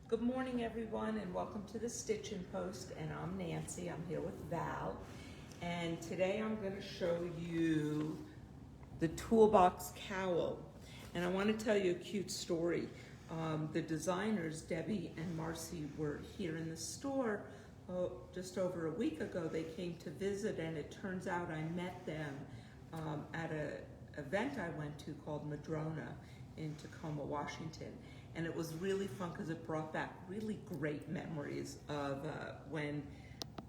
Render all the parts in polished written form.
Good morning, everyone, and welcome to the Stitchin Post. And I'm Nancy. I'm here with Val, and today I'm going to show you the toolbox cowl. And I want to tell you a cute story. The designers, Debbie and Marcy, were here in the store just over a week ago. They came to visit, and it turns out I met them at an event I went to called Madrona in Tacoma, Washington. And it was really fun because it brought back really great memories of when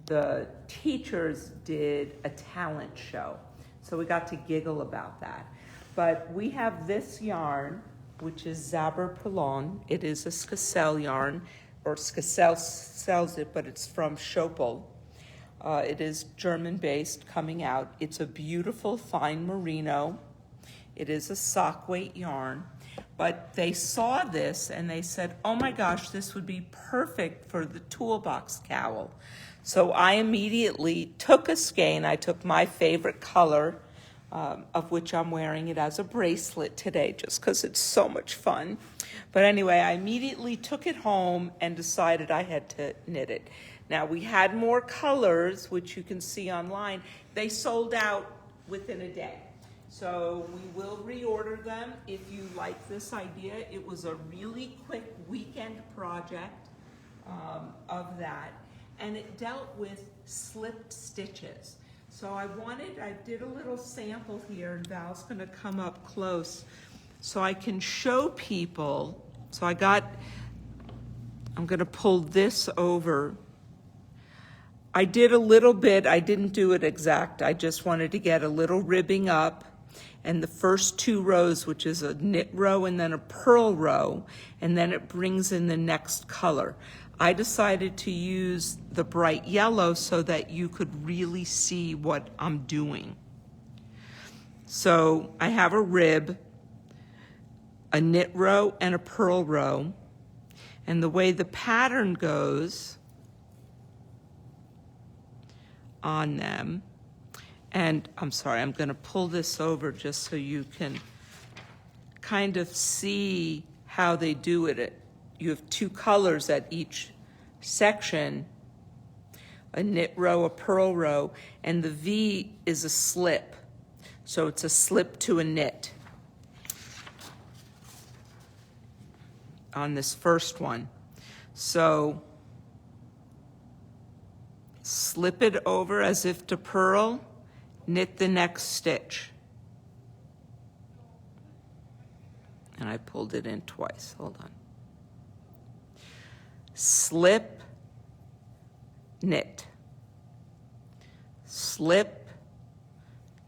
the teachers did a talent show. So we got to giggle about that. But we have this yarn, which is Zaber Pilon. It is a Skacel yarn, or Skacel sells it, but it's from Schopel. It is German-based, coming out. It's a beautiful fine merino. It is a sock weight yarn. But they saw this and they said, oh my gosh, this would be perfect for the toolbox cowl. So I immediately took a skein. I took my favorite color, of which I'm wearing it as a bracelet today just because it's so much fun. But anyway, I immediately took it home and decided I had to knit it. Now, we had more colors, which you can see online. They sold out within a day. So we will reorder them if you like this idea. It was a really quick weekend project of that, and it dealt with slipped stitches. So I did a little sample here, and Val's gonna come up close so I can show people. So I'm gonna pull this over. I did a little bit, I didn't do it exact. I just wanted to get a little ribbing up. And the first two rows, which is a knit row and then a purl row, and then it brings in the next color. I decided to use the bright yellow so that you could really see what I'm doing. So I have a rib, a knit row, and a purl row. And the way the pattern goes on them, and I'm sorry, I'm going to pull this over just so you can kind of see how they do it. You have two colors at each section, a knit row, a purl row, and the V is a slip. So it's a slip to a knit on this first one. So slip it over as if to purl, knit the next stitch. And I pulled it in twice, hold on. Slip, knit. Slip,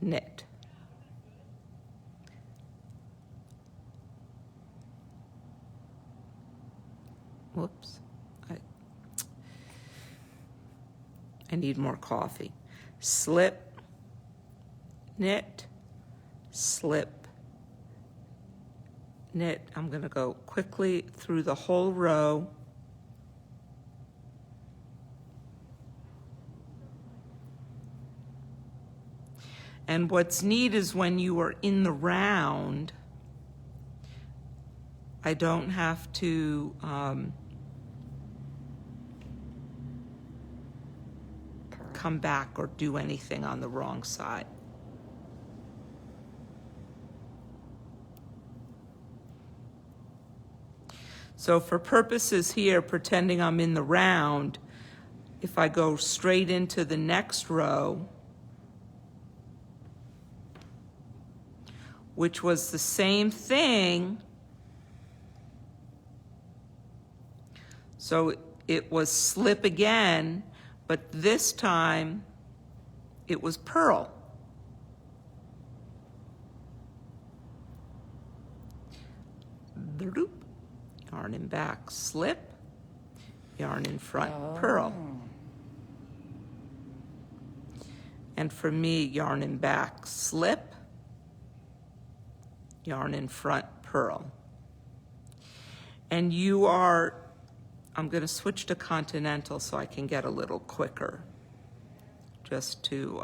knit. Whoops, I need more coffee. Slip, knit, slip, knit. I'm going to go quickly through the whole row. And what's neat is when you are in the round, I don't have to come back or do anything on the wrong side. So for purposes here, pretending I'm in the round, if I go straight into the next row, which was the same thing, so it was slip again, but this time it was purl. Yarn in back, slip, yarn in front, purl. And for me, yarn in back, slip, yarn in front, purl. And you are, I'm going to switch to continental so I can get a little quicker, just to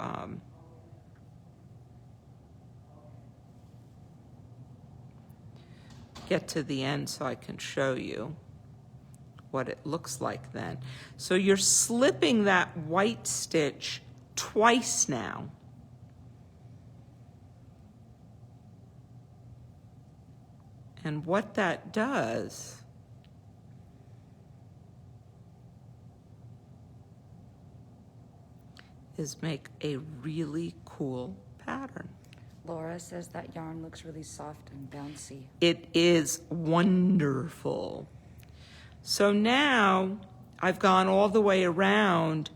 get to the end so I can show you what it looks like then. So you're slipping that white stitch twice now. And what that does is make a really cool pattern. Laura says that yarn looks really soft and bouncy. It is wonderful. So now I've gone all the way around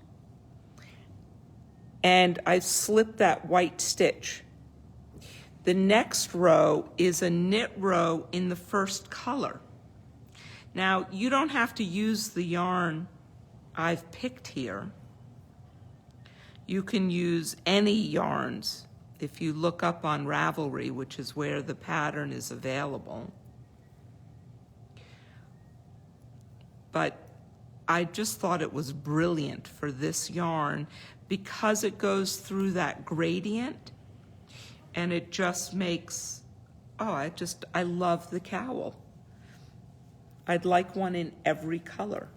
and I've slipped that white stitch. The next row is a knit row in the first color. Now, you don't have to use the yarn I've picked here. You can use any yarns if you look up on Ravelry, which is where the pattern is available. But I just thought it was brilliant for this yarn because it goes through that gradient and it just makes, I love the cowl. I'd like one in every color.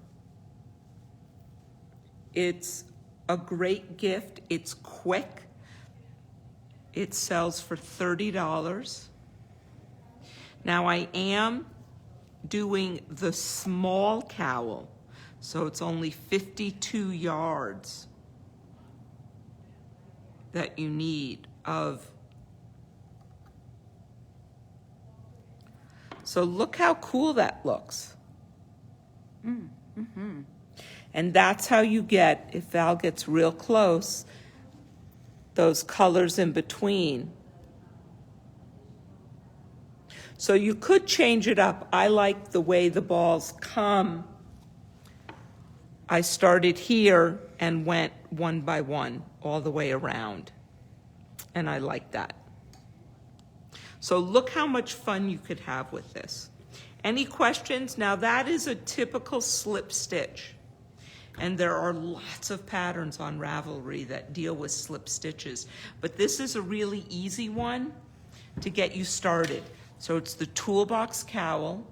It's a great gift. It's quick. It sells for $30. Now I am doing the small cowl, so it's only 52 yards that you need of. So look how cool that looks. Mm-hmm. And that's how you get, if Val gets real close, those colors in between. So you could change it up. I like the way the balls come. I started here and went one by one all the way around. And I like that. So look how much fun you could have with this. Any questions? Now that is a typical slip stitch. And there are lots of patterns on Ravelry that deal with slip stitches. But this is a really easy one to get you started. So it's the toolbox cowl.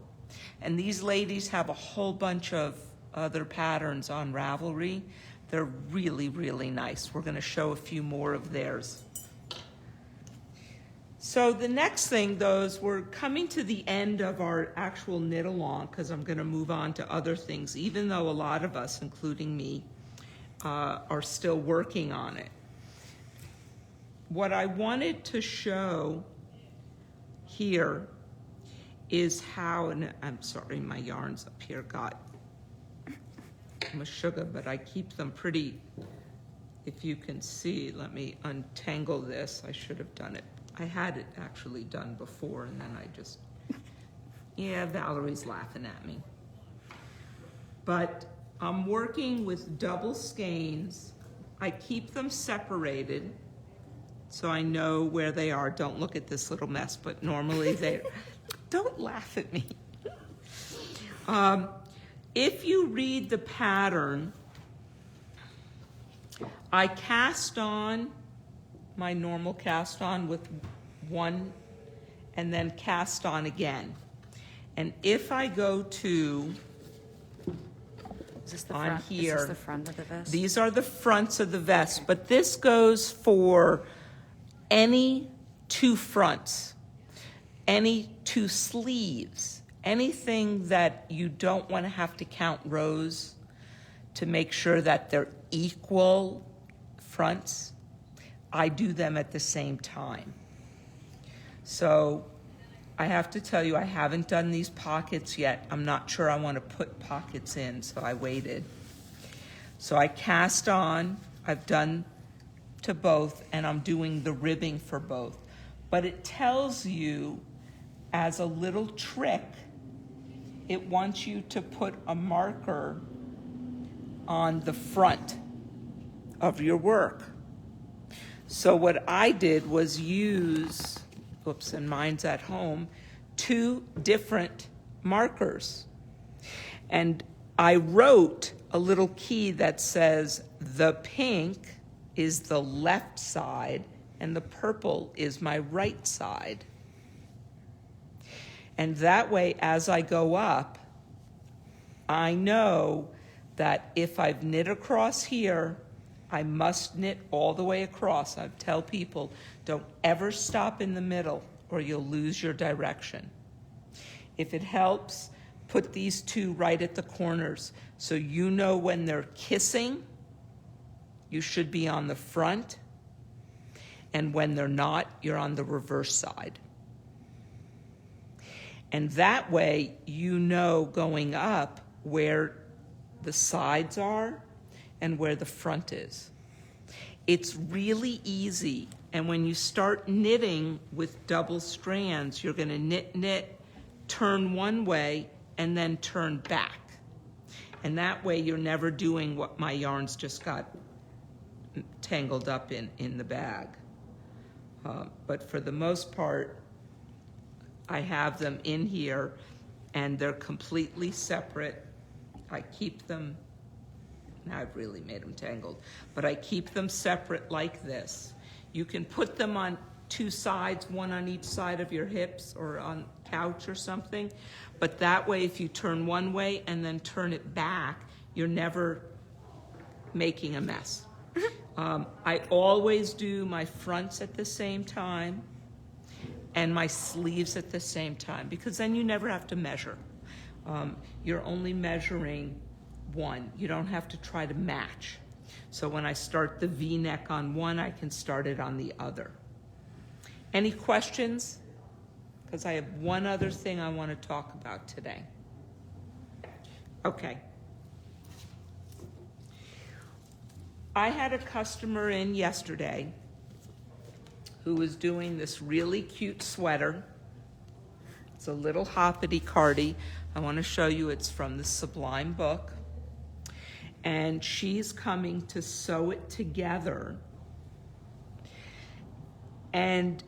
And these ladies have a whole bunch of other patterns on Ravelry. They're really, really nice. We're going to show a few more of theirs. So the next thing, though, is we're coming to the end of our actual knit along because I'm going to move on to other things, even though a lot of us, including me, are still working on it. What I wanted to show here is how, and I'm sorry, my yarns up here got sugar, but I keep them pretty, if you can see, let me untangle this. I should have done it. I had it actually done before, and then I just, yeah, Valerie's laughing at me. But I'm working with double skeins. I keep them separated so I know where they are. Don't look at this little mess, but normally they, don't laugh at me. If you read the pattern, I cast on my normal cast on with one and then cast on again. And if I go to Is this the on front? here, Is this the front of the vest? these are the fronts of the vest, but this goes for any two fronts, any two sleeves, anything that you don't want to have to count rows to make sure that they're equal fronts. I do them at the same time. So I have to tell you, I haven't done these pockets yet. I'm not sure I want to put pockets in, so I waited. So I cast on, I've done to both, and I'm doing the ribbing for both. But it tells you, as a little trick, it wants you to put a marker on the front of your work. So what I did was use, oops, and mine's at home, 2 different markers. And I wrote a little key that says the pink is the left side and the purple is my right side. And that way, as I go up, I know that if I've knit across here, I must knit all the way across. I tell people, don't ever stop in the middle or you'll lose your direction. If it helps, put these two right at the corners so you know when they're kissing, you should be on the front, and when they're not, you're on the reverse side. And that way, you know going up where the sides are and where the front is. It's really easy, and when you start knitting with double strands, you're going to knit, knit, turn one way, and then turn back. And that way you're never doing what my yarns just got tangled up in the bag. But for the most part, I have them in here and they're completely separate. I keep them, now I've really made them tangled, but I keep them separate like this. You can put them on two sides, one on each side of your hips or on couch or something, but that way if you turn one way and then turn it back, you're never making a mess. I always do my fronts at the same time and my sleeves at the same time, because then you never have to measure. You're only measuring one. You don't have to try to match. So when I start the V-neck on one, I can start it on the other. Any questions? Because I have one other thing I want to talk about today. Okay. I had a customer in yesterday who was doing this really cute sweater. It's a little hoppity-carty. I want to show you, it's from the Sublime book. And she's coming to sew it together. And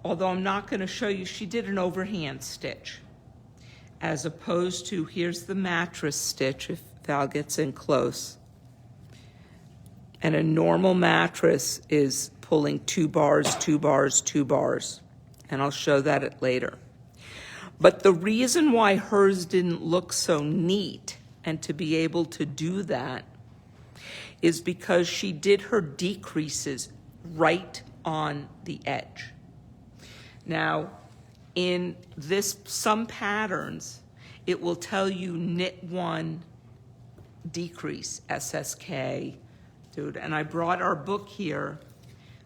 although I'm not going to show you, she did an overhand stitch, as opposed to, here's the mattress stitch, if Val gets in close. And a normal mattress is pulling 2 bars, 2 bars, 2 bars. And I'll show that later. But the reason why hers didn't look so neat and to be able to do that is because she did her decreases right on the edge. Now, in some patterns, it will tell you knit 1, decrease, SSK, dude. And I brought our book here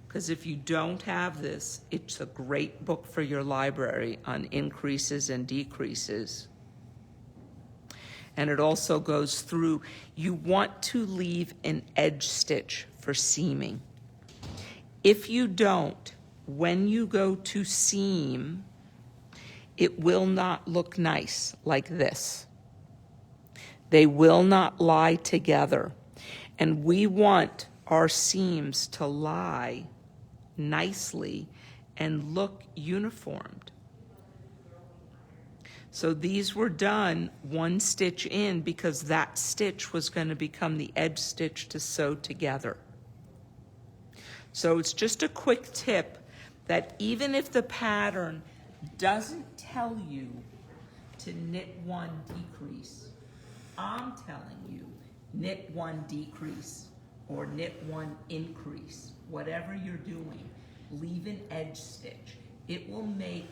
because if you don't have this, it's a great book for your library on increases and decreases. And it also goes through, you want to leave an edge stitch for seaming. If you don't, when you go to seam, it will not look nice like this. They will not lie together. And we want our seams to lie nicely and look uniformed. So these were done 1 stitch in because that stitch was going to become the edge stitch to sew together. So it's just a quick tip that even if the pattern doesn't tell you to knit 1 decrease, I'm telling you, knit 1 decrease or knit 1 increase. Whatever you're doing, leave an edge stitch. It will make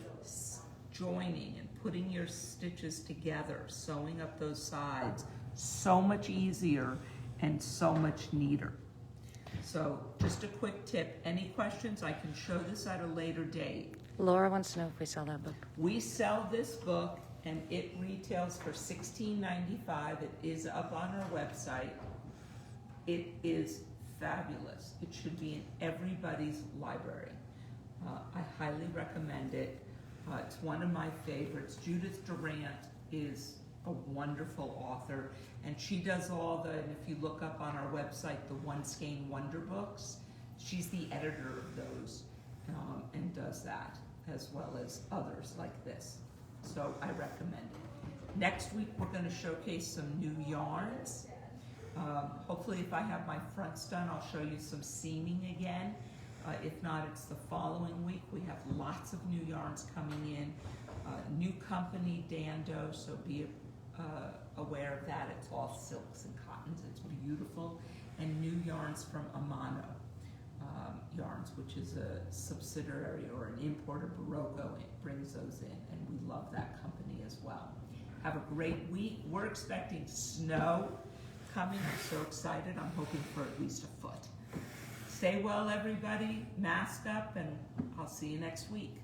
joining and putting your stitches together, sewing up those sides, so much easier and so much neater. So just a quick tip. Any questions? I can show this at a later date. Laura wants to know if we sell that book. We sell this book and it retails for $16.95. It is up on our website. It is fabulous. It should be in everybody's library. I highly recommend it. It's one of my favorites. Judith Durant is a wonderful author, and she does and if you look up on our website, the One Skein Wonder Books, she's the editor of those and does that, as well as others like this. So I recommend it. Next week, we're going to showcase some new yarns. Hopefully, if I have my fronts done, I'll show you some seaming again. If not, it's the following week. We have lots of new yarns coming in. New company, Dando, so be aware of that. It's all silks and cottons. It's beautiful. And new yarns from Amano Yarns, which is a subsidiary or an importer. Barocco brings those in, and we love that company as well. Have a great week. We're expecting snow coming. I'm so excited. I'm hoping for at least a foot. Stay well, everybody. Mask up, and I'll see you next week.